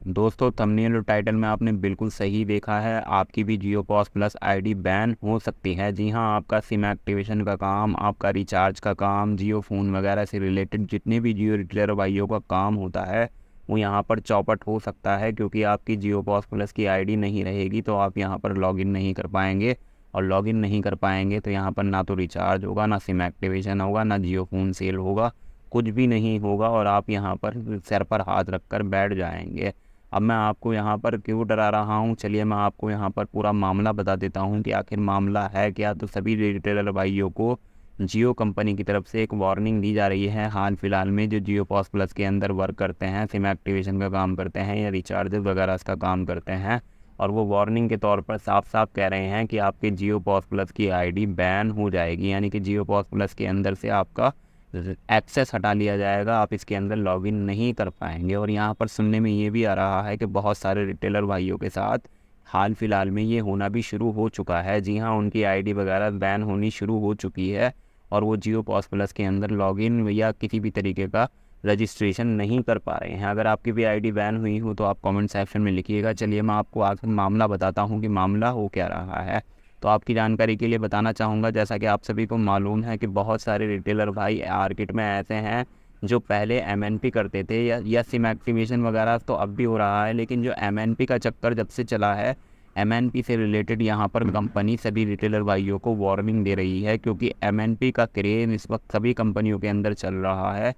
दोस्तों थंबनेल और टाइटल में आपने बिल्कुल सही देखा है, आपकी भी जियो पॉस प्लस आईडी बैन हो सकती है। जी हाँ, आपका सिम एक्टिवेशन का काम, आपका रिचार्ज का काम, जियो फ़ोन वगैरह से रिलेटेड जितने भी जियो रिटेलर भाइयों का काम होता है वो यहाँ पर चौपट हो सकता है, क्योंकि आपकी जियो पॉस प्लस की आईडी नहीं रहेगी तो आप यहाँ पर लॉगिन नहीं कर पाएंगे। और लॉगिन नहीं कर पाएंगे तो यहाँ पर ना तो रिचार्ज होगा, ना सिम एक्टिवेशन होगा, ना जियो फ़ोन सेल होगा, कुछ भी नहीं होगा और आप यहाँ पर सर पर हाथ रख कर बैठ जाएंगे। अब मैं आपको यहाँ पर क्यों डरा रहा हूँ, चलिए मैं आपको यहाँ पर पूरा मामला बता देता हूँ कि आखिर मामला है क्या। तो सभी रिटेलर भाइयों को जियो कंपनी की तरफ से एक वार्निंग दी जा रही है हाल फिलहाल में, जो जियो पॉस प्लस के अंदर वर्क करते हैं, सिम एक्टिवेशन का काम करते हैं या रिचार्ज वगैरह का काम करते हैं। और वो वार्निंग के तौर पर साफ साफ कह रहे हैं कि आपके जियो पॉस प्लस की आईडी बैन हो जाएगी, यानी कि जियो पॉस प्लस के अंदर से आपका एक्सेस हटा लिया जाएगा, आप इसके अंदर लॉगिन नहीं कर पाएंगे। और यहाँ पर सुनने में ये भी आ रहा है कि बहुत सारे रिटेलर भाइयों के साथ हाल फिलहाल में ये होना भी शुरू हो चुका है। जी हाँ, उनकी आईडी वगैरह बैन होनी शुरू हो चुकी है और वो जियो पॉस प्लस के अंदर लॉगिन या किसी भी तरीके का रजिस्ट्रेशन नहीं कर पा रहे हैं। अगर आपकी भी आईडी बैन हुई हो तो आप कमेंट सेक्शन में लिखिएगा। चलिए मैं आपको आखिर मामला बताता हूँ कि मामला हो क्या रहा है। तो आपकी जानकारी के लिए बताना चाहूँगा, जैसा कि आप सभी को मालूम है कि बहुत सारे रिटेलर भाई मार्केट में ऐसे हैं जो पहले एमएनपी करते थे या सिम एक्टिवेशन वगैरह तो अब भी हो रहा है, लेकिन जो एमएनपी का चक्कर जब से चला है, एमएनपी से रिलेटेड यहाँ पर कंपनी सभी रिटेलर भाइयों को वार्निंग दे रही है, क्योंकि एमएनपी का क्रेज़ इस वक्त सभी कंपनियों के अंदर चल रहा है।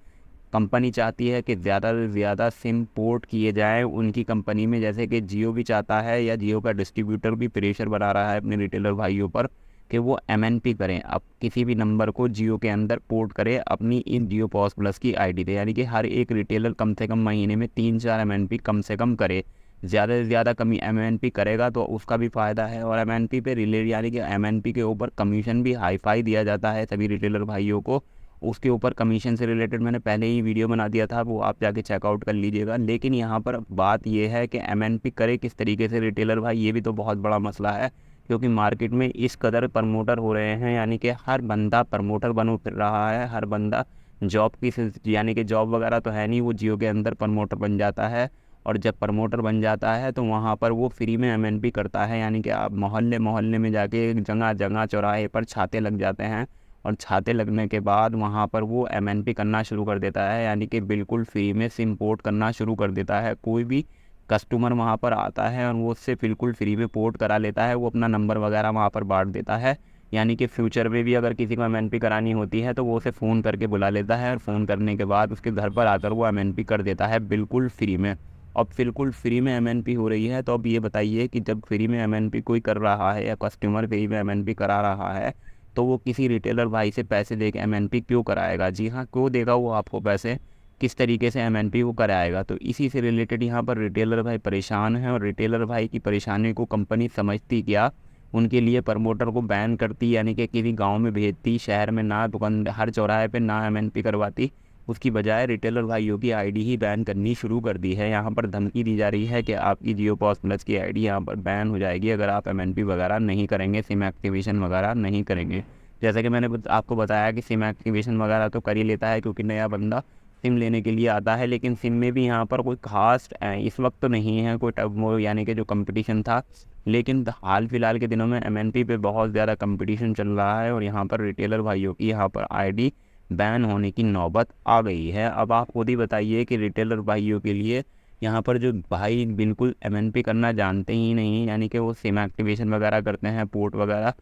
कंपनी चाहती है कि ज़्यादा से ज़्यादा सिम पोर्ट किए जाएँ उनकी कंपनी में, जैसे कि जियो भी चाहता है या जियो का डिस्ट्रीब्यूटर भी प्रेशर बना रहा है अपने रिटेलर भाइयों पर कि वो एमएनपी करें, अब किसी भी नंबर को जियो के अंदर पोर्ट करें अपनी इन जियो पॉस प्लस की आईडी पे, यानी कि हर एक रिटेलर कम से कम महीने में 3-4 एमएनपी कम से कम करे। ज़्यादा से ज़्यादा कमी एमएनपी करेगा तो उसका भी फ़ायदा है, और एमएनपी पे रिलेट यानी कि एमएनपी के ऊपर कमीशन भी हाई फाई दिया जाता है सभी रिटेलर भाइयों को। उसके ऊपर कमीशन से रिलेटेड मैंने पहले ही वीडियो बना दिया था, वो आप जाके चेकआउट कर लीजिएगा। लेकिन यहाँ पर बात ये है कि एमएनपी करे किस तरीके से रिटेलर भाई, ये भी तो बहुत बड़ा मसला है, क्योंकि मार्केट में इस कदर प्रमोटर हो रहे हैं, यानी कि हर बंदा प्रमोटर बन फिर रहा है, हर बंदा जॉब की यानी कि जॉब वगैरह तो है नहीं, वो जियो के अंदर प्रमोटर बन जाता है। और जब प्रमोटर बन जाता है तो वहाँ पर वो फ्री में एमएनपी करता है, यानी कि आप मोहल्ले मोहल्ले में जाके जगह जगह चौराहे पर छाते लग जाते हैं, और छाते लगने के बाद वहाँ पर वो एमएनपी करना शुरू कर देता है, यानी कि बिल्कुल फ्री में सिम पोर्ट करना शुरू कर देता है। कोई भी कस्टमर वहाँ पर आता है और वो उससे बिल्कुल फ्री में पोर्ट करा लेता है, वो अपना नंबर वगैरह वहाँ पर बांट देता है, यानी कि फ्यूचर में भी अगर किसी को एमएनपी करानी होती है तो वो उसे फ़ोन करके बुला लेता है, और फ़ोन करने के बाद उसके घर पर आकर वो एमएनपी कर देता है बिल्कुल फ्री में। अब बिल्कुल फ्री में एमएनपी हो रही है, तो अब ये बताइए कि जब फ्री में एमएनपी कोई कर रहा है या कस्टमर फ्री में एमएनपी करा रहा है, तो वो किसी रिटेलर भाई से पैसे दे के एमएनपी क्यों कराएगा। जी हाँ, क्यों देगा वो आपको पैसे, किस तरीके से एमएनपी वो कराएगा। तो इसी से रिलेटेड यहाँ पर रिटेलर भाई परेशान हैं, और रिटेलर भाई की परेशानी को कंपनी समझती क्या, उनके लिए प्रमोटर को बैन करती, यानी कि किसी गांव में भेजती, शहर में ना दुकान हर चौराहे पे ना एमएनपी करवाती, उसकी बजाय रिटेलर भाइयों की आईडी ही बैन करनी शुरू कर दी है। यहाँ पर धमकी दी जा रही है कि आपकी जियो पॉस प्लस की आईडी यहाँ पर बैन हो जाएगी अगर आप एमएनपी वगैरह नहीं करेंगे, सिम एक्टिवेशन वगैरह नहीं करेंगे। जैसा कि मैंने आपको बताया कि सिम एक्टिवेशन वगैरह तो कर ही लेता है, क्योंकि नया बंदा सिम लेने के लिए आता है, लेकिन सिम में भी यहाँ पर कोई खास इस वक्त तो नहीं है कोई वो यानी कि जो कंपटीशन था, लेकिन हाल फिलहाल के दिनों में एमएनपी पे बहुत ज़्यादा कंपटीशन चल रहा है, और यहाँ पर रिटेलर भाइयों की यहाँ पर आईडी बैन होने की नौबत आ गई है। अब आप खुद ही बताइए कि रिटेलर भाइयों के लिए यहाँ पर जो भाई बिल्कुल एमएनपी करना जानते ही नहीं, यानी कि वो सिम एक्टिवेशन वगैरह करते हैं, पोर्ट वगैरह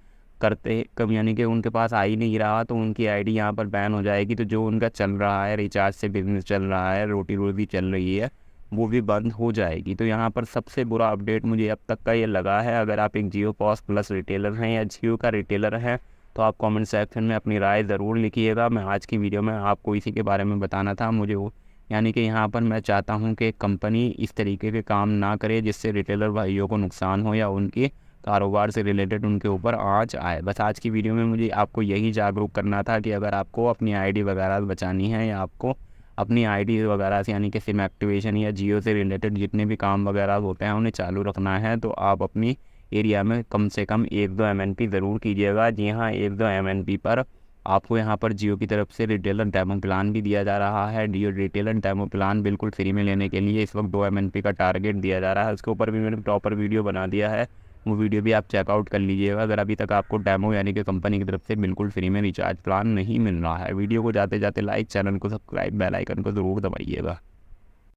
करते कब, यानी कि उनके पास आ ही नहीं रहा, तो उनकी आईडी यहाँ पर बैन हो जाएगी। तो जो उनका चल रहा है, रिचार्ज से बिजनेस चल रहा है, रोटी रोटी चल रही है, वो भी बंद हो जाएगी। तो यहाँ पर सबसे बुरा अपडेट मुझे अब तक का ये लगा है। अगर आप एक जियो पॉस प्लस रिटेलर हैं या जियो का रिटेलर हैं तो आप कमेंट सेक्शन में अपनी राय ज़रूर लिखिएगा। मैं आज की वीडियो में आपको इसी के बारे में बताना था मुझे वो, यानी कि यहाँ पर मैं चाहता हूँ कि कंपनी इस तरीके के काम ना करे जिससे रिटेलर भाइयों को नुकसान हो या उनके कारोबार से रिलेटेड उनके ऊपर आँच आए। बस आज की वीडियो में मुझे आपको यही जागरूक करना था कि अगर आपको अपनी आईडी वगैरह बचानी है या आपको अपनी आईडी वगैरह से यानी कि सिम एक्टिवेशन या जियो से रिलेटेड जितने भी काम वगैरह होते हैं उन्हें चालू रखना है, तो आप अपनी एरिया में कम से कम 1-2 एमएनपी ज़रूर कीजिएगा। जी हाँ, 1-2 एमएनपी पर आपको यहाँ पर जियो की तरफ से रिटेलर डेमो प्लान भी दिया जा रहा है। जियो रिटेलर डेमो प्लान बिल्कुल फ्री में लेने के लिए इस वक्त 2 MNP का टारगेट दिया जा रहा है। उसके ऊपर भी मैंने प्रॉपर वीडियो बना दिया है, वो वीडियो भी आप चेकआउट कर लीजिएगा अगर अभी तक आपको डेमो यानी कि कंपनी की तरफ से बिल्कुल फ्री में रिचार्ज प्लान नहीं मिल रहा है। वीडियो को जाते जाते लाइक, चैनल को सब्सक्राइब, बेल आइकन को ज़रूर दबाइएगा।